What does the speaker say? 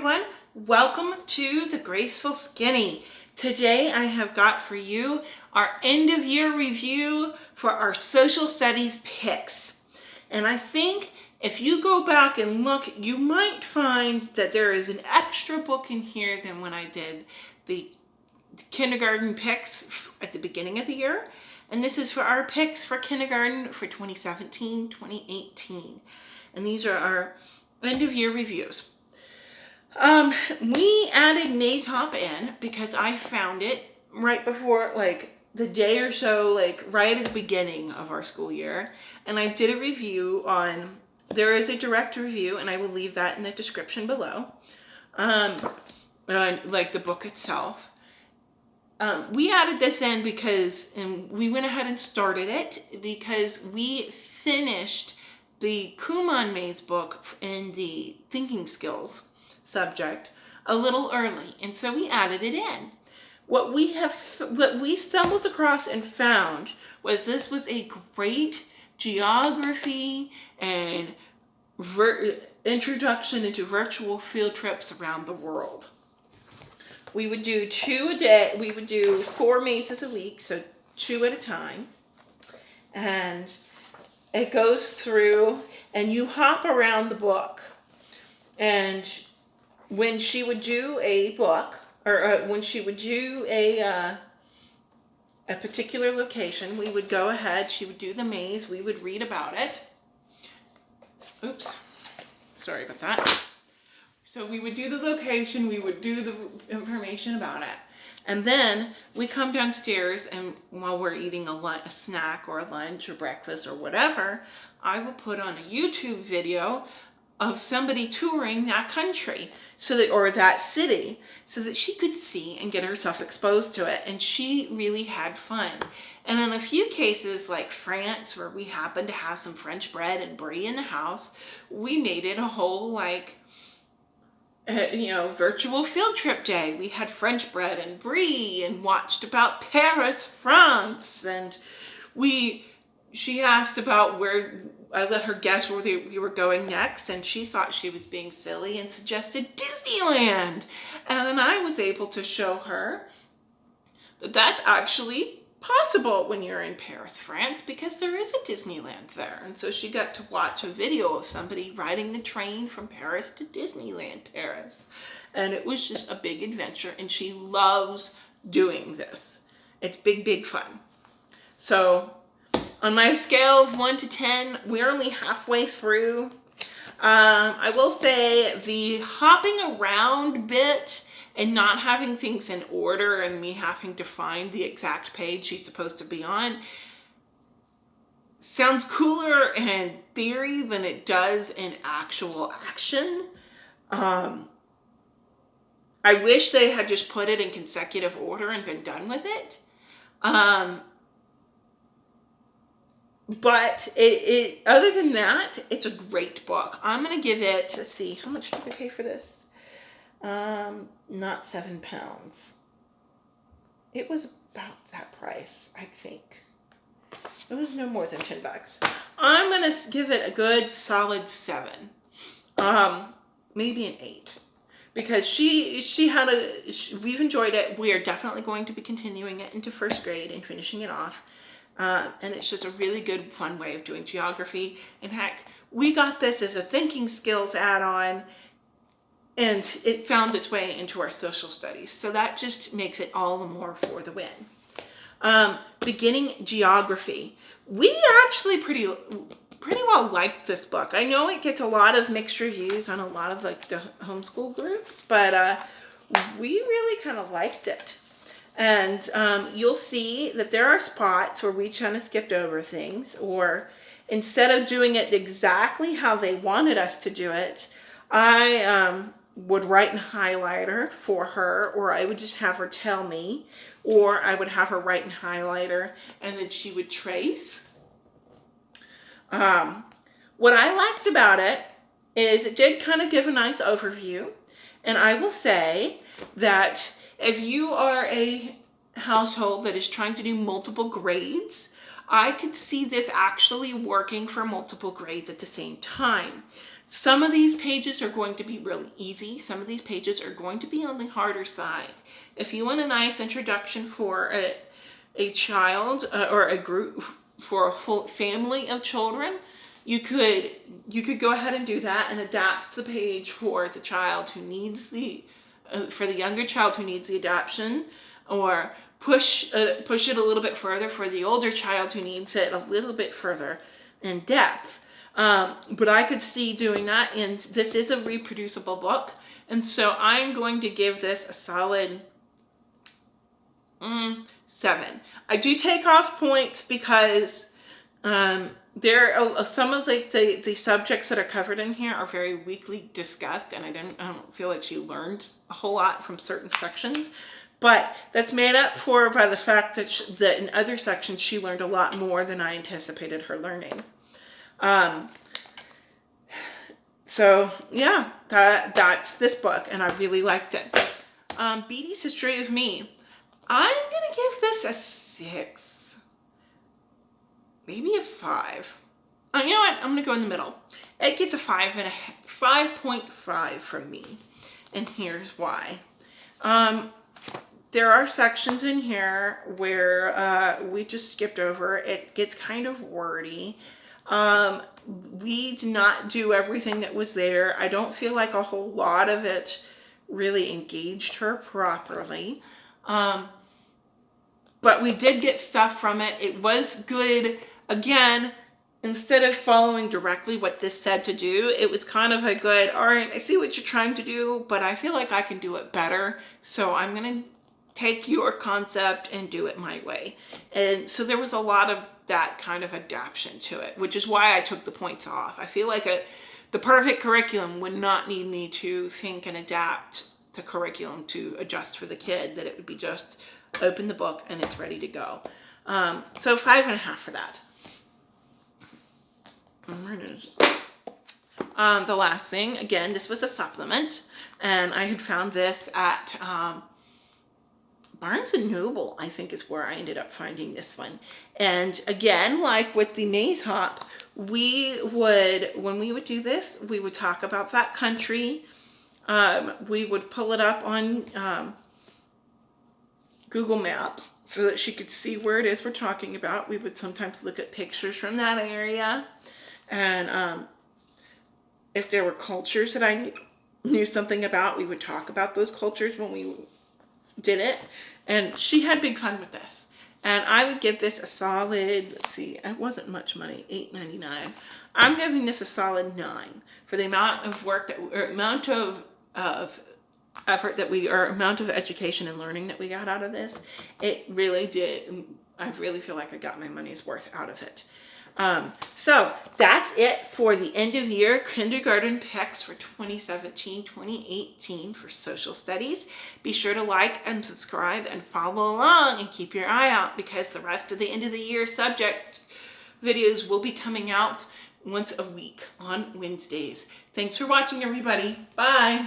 everyone, welcome to the Graceful Skinny. Today I have got for you our end of year review for our social studies picks. And I think if you go back and look, you might find that there is an extra book in here than when I did the kindergarten picks at the beginning of the year. And this is for our picks for kindergarten for 2017-2018. And these are our end of year reviews. We added Maze Hop in because I found it right before, like the day or so, like right at the beginning of our school year. And I did a review on, there is a direct review and I will leave that in the description below. On like the book itself. We added this in because, and we went ahead and started it because we finished the Kumon Maze book in the thinking skills subject a little early, and so we added it in. What we stumbled across and found was this was a great geography and introduction into virtual field trips around the world. We would do 2 a day. We would do 4 mazes a week, so 2 at a time. And it goes through, and you hop around the book. And when she would do a book, or when she would do a particular location, we would go ahead, she would do the maze, we would read about it. Oops, sorry about that. So we would do the location, we would do the information about it. And then we come downstairs, and while we're eating a snack or a lunch or breakfast or whatever, I will put on a YouTube video of somebody touring that country, so that, or that city, so that she could see and get herself exposed to it. And she really had fun. And in a few cases, like France, where we happened to have some French bread and brie in the house, we made it a whole, like, virtual field trip day. We had French bread and brie and watched about Paris, France. And she asked about where, I let her guess where we were going next, and she thought she was being silly and suggested Disneyland. And then I was able to show her that that's actually possible when you're in Paris, France, because there is a Disneyland there. And so she got to watch a video of somebody riding the train from Paris to Disneyland, Paris. And it was just a big adventure, and she loves doing this. It's big, big fun. So on my scale of 1 to 10, we're only halfway through. I will say the hopping around bit and not having things in order and me having to find the exact page she's supposed to be on sounds cooler in theory than it does in actual action. I wish they had just put it in consecutive order and been done with it. But other than that, it's a great book. I'm going to give it, let's see, how much did I pay for this? Not £7. It was about that price, I think. It was no more than $10. I'm going to give it a good solid 7. Maybe an 8. Because we've enjoyed it. We are definitely going to be continuing it into first grade and finishing it off. And it's just a really good, fun way of doing geography. And heck, we got this as a thinking skills add-on, and it found its way into our social studies. So that just makes it all the more for the win. Beginning geography. We actually pretty well liked this book. I know it gets a lot of mixed reviews on a lot of like the homeschool groups, but we really kind of liked it. And you'll see that there are spots where we kind of skipped over things, or instead of doing it exactly how they wanted us to do it, I would write in highlighter for her, or I would just have her tell me, or I would have her write in highlighter and then she would trace. What I liked about it is it did kind of give a nice overview, and I will say that if you are a household that is trying to do multiple grades, I could see this actually working for multiple grades at the same time. Some of these pages are going to be really easy. Some of these pages are going to be on the harder side. If you want a nice introduction for a child or a group, for a full family of children, you could go ahead and do that and adapt the page for the child who needs for the younger child who needs the adoption, or push it a little bit further for the older child who needs it a little bit further in depth. But I could see doing that, and this is a reproducible book, and so I'm going to give this a solid 7. I do take off points because there are some of the subjects that are covered in here are very weakly discussed, and I don't feel like she learned a whole lot from certain sections. But that's made up for by the fact that in other sections she learned a lot more than I anticipated her learning. So yeah, that's this book, and I really liked it. Beatty's History of Me. I'm gonna give this a 6, maybe a 5. You know what? I'm gonna go in the middle. It gets a 5.5 from me, and here's why. There are sections in here where we just skipped over. It gets kind of wordy. We did not do everything that was there. I don't feel like a whole lot of it really engaged her properly. But we did get stuff from it. It was good. Again, instead of following directly what this said to do, it was kind of a good, all right, I see what you're trying to do, but I feel like I can do it better. So I'm going to take your concept and do it my way. And so there was a lot of that kind of adaptation to it, which is why I took the points off. I feel like the perfect curriculum would not need me to think and adapt the curriculum to adjust for the kid, that it would be just open the book and it's ready to go. So 5.5 for that. The last thing, again, this was a supplement, and I had found this at Barnes & Noble, I think is where I ended up finding this one. And again, like with the Maze Hop, when we would do this, we would talk about that country. We would pull it up on Google Maps so that she could see where it is we're talking about. We would sometimes look at pictures from that area. And if there were cultures that I knew something about, we would talk about those cultures when we did it. And she had big fun with this. And I would give this a solid, let's see, it wasn't much money, $8.99. I'm giving this a solid 9 for the amount of work amount of effort that amount of education and learning that we got out of this. It really did. I really feel like I got my money's worth out of it. So that's it for the end of year kindergarten picks for 2017-2018 for social studies. Be sure to like and subscribe and follow along, and keep your eye out, because the rest of the end of the year subject videos will be coming out once a week on Wednesdays. Thanks for watching, everybody. Bye.